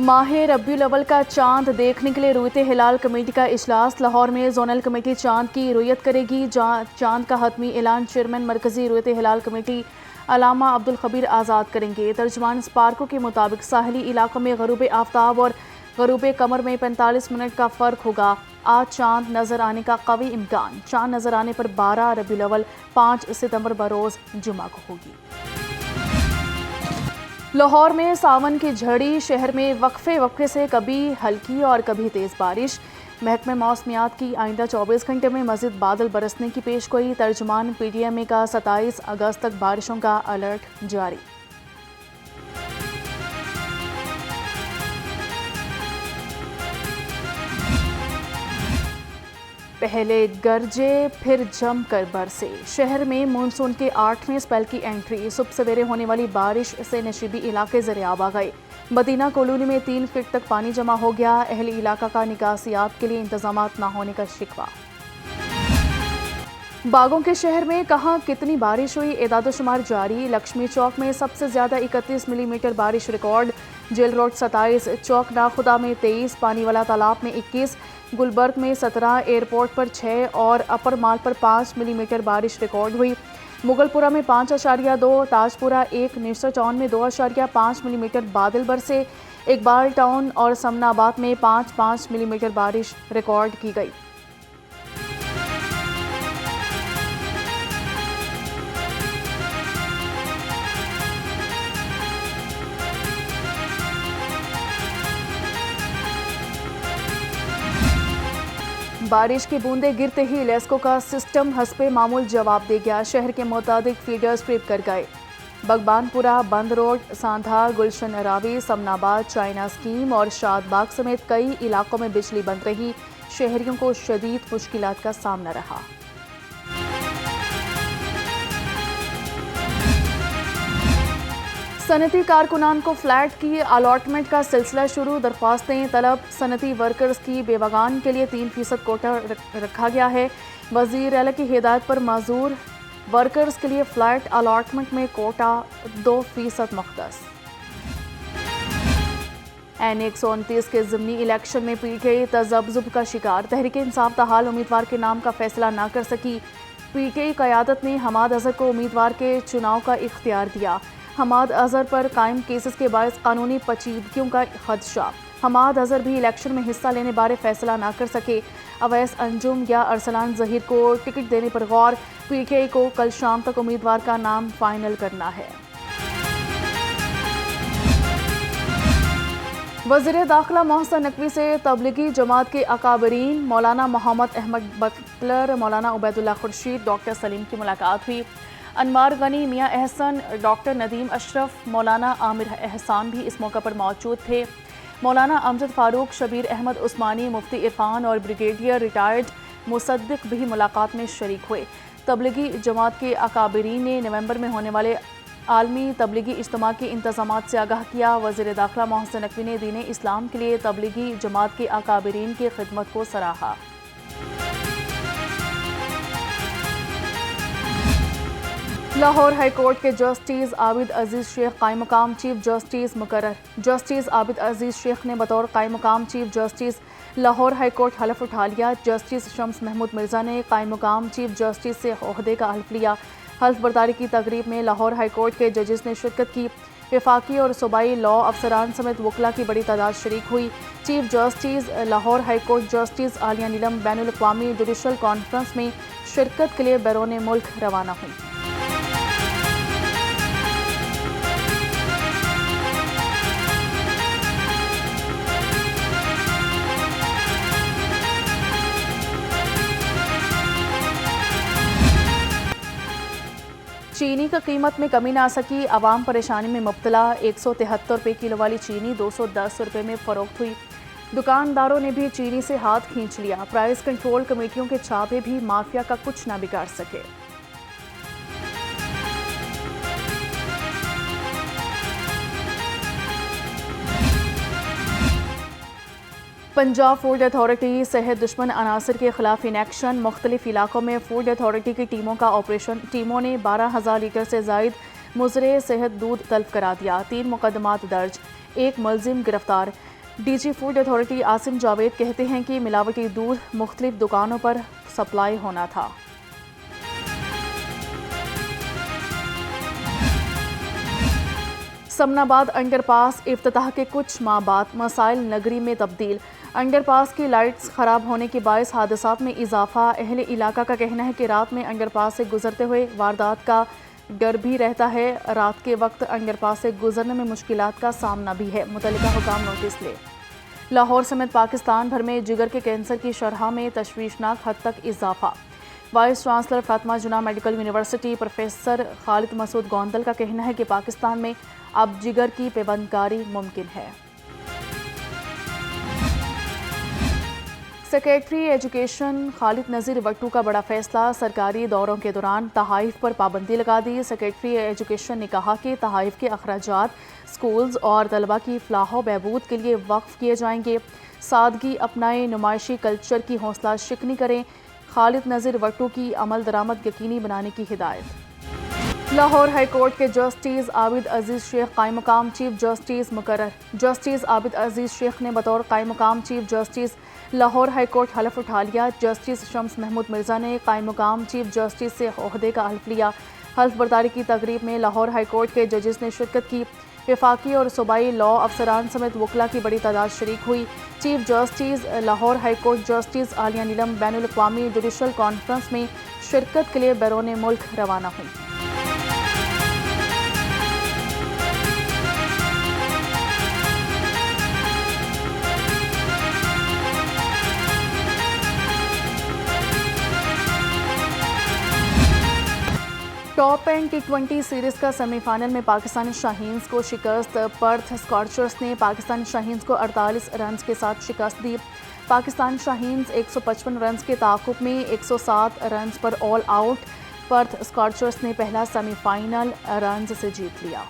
माह रब्बी अव्वल का चांद देखने के लिए रुयत हिलाल कमेटी का इजलास। लाहौर में जोनल कमेटी चांद की रुयत करेगी। चांद का हतमी ऐलान चेयरमैन मरकजी रुयत हिलाल कमेटी अलामा अब्दुल खबीर आज़ाद करेंगे। तर्जमान स्पार्को के मुताबिक साहली इलाकों में गरूब आफ्ताब और गरूब कमर में 45 मिनट का फ़र्क होगा। आज चांद नज़र आने का कवी इम्कान। चांद नज़र आने पर 12 रबीउल अव्वल 5 सितंबर बरोज़ जुमा को होगी। लाहौर में सावन की झड़ी। शहर में वक्फे से कभी हल्की और कभी तेज़ बारिश। महकमे मौसमियात की आइंदा 24 घंटे में मज़ीद बादल बरसने की पेशगोई। तर्जमान PTMA का 27 अगस्त तक बारिशों का अलर्ट जारी। पहले गरजे फिर जमकर बरसे। शहर में मानसून के 8वें स्पेल की एंट्री। सुबह सवेरे होने वाली बारिश से नशीबी इलाके ज़रियाब आ गए। मदीना कॉलोनी में 3 फीट तक पानी जमा हो गया। अहली इलाका का निकासियात के लिए इंतजामात ना होने का शिकवा। बागों के शहर में कहाँ कितनी बारिश हुई, एदाद-ओ-शुमार जारी। लक्ष्मी चौक में सबसे ज़्यादा 31 मिलीमीटर बारिश रिकॉर्ड। जेल रोड 27, चौक नाखुदा में 23, पानी वाला तालाब में 21, गुलबर्ग में 17, एयरपोर्ट पर 6 और अपर माल पर 5 मिलीमीटर बारिश रिकॉर्ड हुई। मुगलपुरा में 5.2, ताजपुरा 1, निश्तर टाउन में 2.5 मिलीमीटर बादल बरसे। इकबाल टाउन और समनाबाद में 5 मिलीमीटर बारिश रिकॉर्ड की गई। बारिश की बूंदें गिरते ही लेस्को का सिस्टम हस्बे मामूल जवाब दे गया। शहर के मुताबिक फीडर्स ट्रिप कर गए। बगबानपुरा, बंद रोड, सांधा, गुलशन रावी, समनाबाद, चाइना स्कीम और शादबाग समेत कई इलाकों में बिजली बंद रही। शहरियों को शदीद मुश्किलात का सामना रहा। सनती कारकुनान को फ्लैट की अलॉटमेंट का सिलसिला शुरू। दरख्वास्तें तलब। सनती वर्कर्स की बेवगान के लिए 3% कोटा रखा गया है। वज़ीर आला की हिदायत पर माजूर वर्कर्स के लिए फ्लैट अलॉटमेंट में कोटा 2% मुख्तस। N 129 के ज़िमनी इलेक्शन में PTI तज़ब्ज़ुब का शिकार। तहरीक इंसाफ ताहाल उम्मीदवार के नाम का फैसला ना कर सकी। PTI क़यादत ने हमाद अजहर को उम्मीदवार के चुनाव का इख्तियार दिया। हमाद अजहर पर कायम केसेस के बायस कानूनी पेचीदगियों का खदशा। हमाद अजहर भी इलेक्शन में हिस्सा लेने बारे फैसला ना कर सके। अवैस अंजुम या अरसलान ज़हीर को टिकट देने पर गौर। PTI को कल शाम तक उम्मीदवार का नाम फाइनल करना है। वज़ीर दाखिला मोहसिन नकवी से तबलीगी जमात के अकाबरीन मौलाना मोहम्मद अहमद बटलर, मौलाना उबैदुल्लाह खुर्शीद, डॉक्टर सलीम की मुलाकात हुई। अनवार गनी, मियाँ एहसन, डॉक्टर नदीम अशरफ, मौलाना आमिर एहसान भी इस मौका पर मौजूद थे। मौलाना अमजद फारूक, शबीर अहमद उस्मानी, मुफ्ती इरफान और ब्रिगेडियर रिटायर्ड मुसद्दिक भी मुलाकात में शरीक हुए। तबलीगी जमात के अकाबरीन ने नवंबर में होने वाले आलमी तबलीगी इज्तिमा के इंतज़ामात से आगाह किया। वज़ीर दाखिला मोहसिन नकवी ने दीन इस्लाम के लिए तबलीगी जमात के अकाबरीन की खिदमत को सराहा। लाहौर हाई कोर्ट के जस्टिस आबिद अजीज शेख कायम मकाम चीफ जस्टिस मुकर्रर। जस्टिस आबिद अजीज शेख ने बतौर कायम मकाम chief justice Lahore high court हलफ उठा लिया। जस्टिस शम्स महमूद मिर्जा ने कायम मकाम चीफ जस्टिस से ओहदे का हल्फ लिया। हल्फ बर्दारी की तकरीब में लाहौर हाई कोर्ट के जजेस ने शिरकत की। वफाकी और सूबाई लॉ अफसरान समेत वकला की बड़ी तादाद शरीक हुई। Chief justice Lahore high court justice Alia नीलम बैनुल अक़वामी जुडिशल कॉन्फ्रेंस में शिरकत के लिए बैरून मुल्क रवाना हुई। चीनी की कीमत में कमी ना सकी। आवाम परेशानी में मुब्तला। 173 रुपये किलो वाली चीनी 210 रुपये में फरोख्त हुई। दुकानदारों ने भी चीनी से हाथ खींच लिया। प्राइस कंट्रोल कमेटियों के छापे भी माफिया का कुछ ना बिगाड़ सके। पंजाब फूड अथॉरिटी सेहत दुश्मन अनासर के खिलाफ इन एक्शन। मुख्तलिफ इलाकों में फूड अथॉरिटी की टीमों का ऑपरेशन। टीमों ने 12,000 लीटर से जायद मुजरे सेहत दूध तल्फ करा दिया। 3 मुकदमात दर्ज, 1 मुलजिम गिरफ्तार। DG food authority Asim Javed कहते हैं कि मिलावटी दूध मुख्तलिफ दुकानों पर सप्लाई होना था। समनाबाद अंडरपास इफ्तिताह के कुछ माह बाद मसाइल नगरी में तब्दील। अंडरपास की लाइट्स खराब होने के बायस हादसात में इजाफा। अहले इलाका का कहना है कि रात में अंडरपास से गुजरते हुए वारदात का डर भी रहता है। रात के वक्त अंडरपास से गुजरने में मुश्किलात का सामना भी है। मुतल्लिका हुकाम नोटिस ले। लाहौर समेत पाकिस्तान भर में जिगर के कैंसर की शरह में तशवीशनाक हद तक इजाफा। Vice chancellor Fatima Jinnah medical university professor Khalid Masood Gondal का कहना है कि पाकिस्तान में अब जिगर की पेबंदकारी मुमकिन है। सेक्रेटरी एजुकेशन खालिद नज़ीर वट्टू का बड़ा फैसला। सरकारी दौरों के दौरान तहाइफ पर पाबंदी लगा दी। सेक्रेटरी एजुकेशन ने कहा कि तहाइफ के अखराजात स्कूल्स और तलबा की फलाह व बहबूद के लिए वक्फ किए जाएंगे। सादगी अपनाएं, नुमाइशी कल्चर की हौसला शिकनी करें। खालिद नज़ीर वट्टू की अमल दरामद यकीनी बनाने की हिदायत। लाहौर हाई कोर्ट के जस्टिस आबिद अजीज़ शेख कायम मकाम चीफ जस्टिस मुकर्रर। जस्टिस आबिद अजीज़ शेख ने बतौर कायम मकाम chief justice Lahore high court हलफ उठा लिया। जस्टिस शम्स महमूद मिर्ज़ा ने कायम मकाम चीफ जस्टिस से ओहदे का हल्फ लिया। हल्फ बर्दारी की तकरीब में लाहौर हाई कोर्ट के जजेस ने शिरकत की। वफाकी और सूबाई लॉ अफसरान समेत वकला की बड़ी तादाद शरीक हुई। Chief justice Lahore high court justice Alia नीलम बैनुल अक़वामी जुडिशल कॉन्फ्रेंस में शिरकत के लिए बैरून मुल्क रवाना हुई। टॉप एंड T20 सीरीज का सेमीफाइनल में पाकिस्तानी शाहीन्स को शिकस्त। पर्थ स्कॉर्चर्स ने पाकिस्तानी शाहीन्स को 48 रन के साथ शिकस्त दी। पाकिस्तान शाहीन्स 155 रन के ताक़ुब में 107 रन पर ऑल आउट। पर्थ स्कॉर्चर्स ने पहला सेमीफाइनल रन से जीत लिया।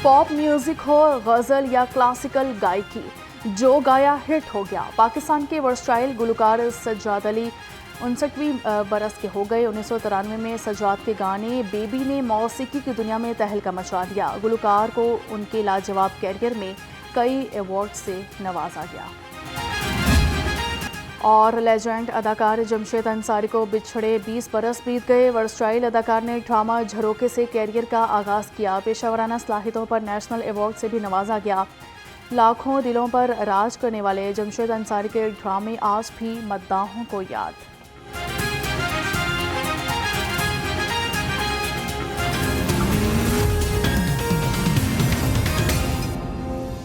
पॉप म्यूजिक हो, गज़ल या क्लासिकल गायकी, जो गाया हिट हो गया। पाकिस्तान के वर्सटाइल गुलकार सज्जाद अली 59वीं बरस के हो गए। 1993 में सज्जाद के गाने बेबी ने मौसीकी की दुनिया में तहलका मचा दिया। गुलकार को उनके लाजवाब कैरियर में कई अवार्ड से नवाजा गया। और लेजेंड अदाकार जमशेद अंसारी को बिछड़े 20 बरस बीत गए। वर्सटाइल अदाकार ने ड्रामा झरोके से कैरियर का आगाज़ किया। पेशावराना सलाहियतों पर नेशनल अवार्ड से भी नवाजा गया। लाखों दिलों पर राज करने वाले जमशेद अंसारी के ड्रामे आज भी मद्दाहों को याद।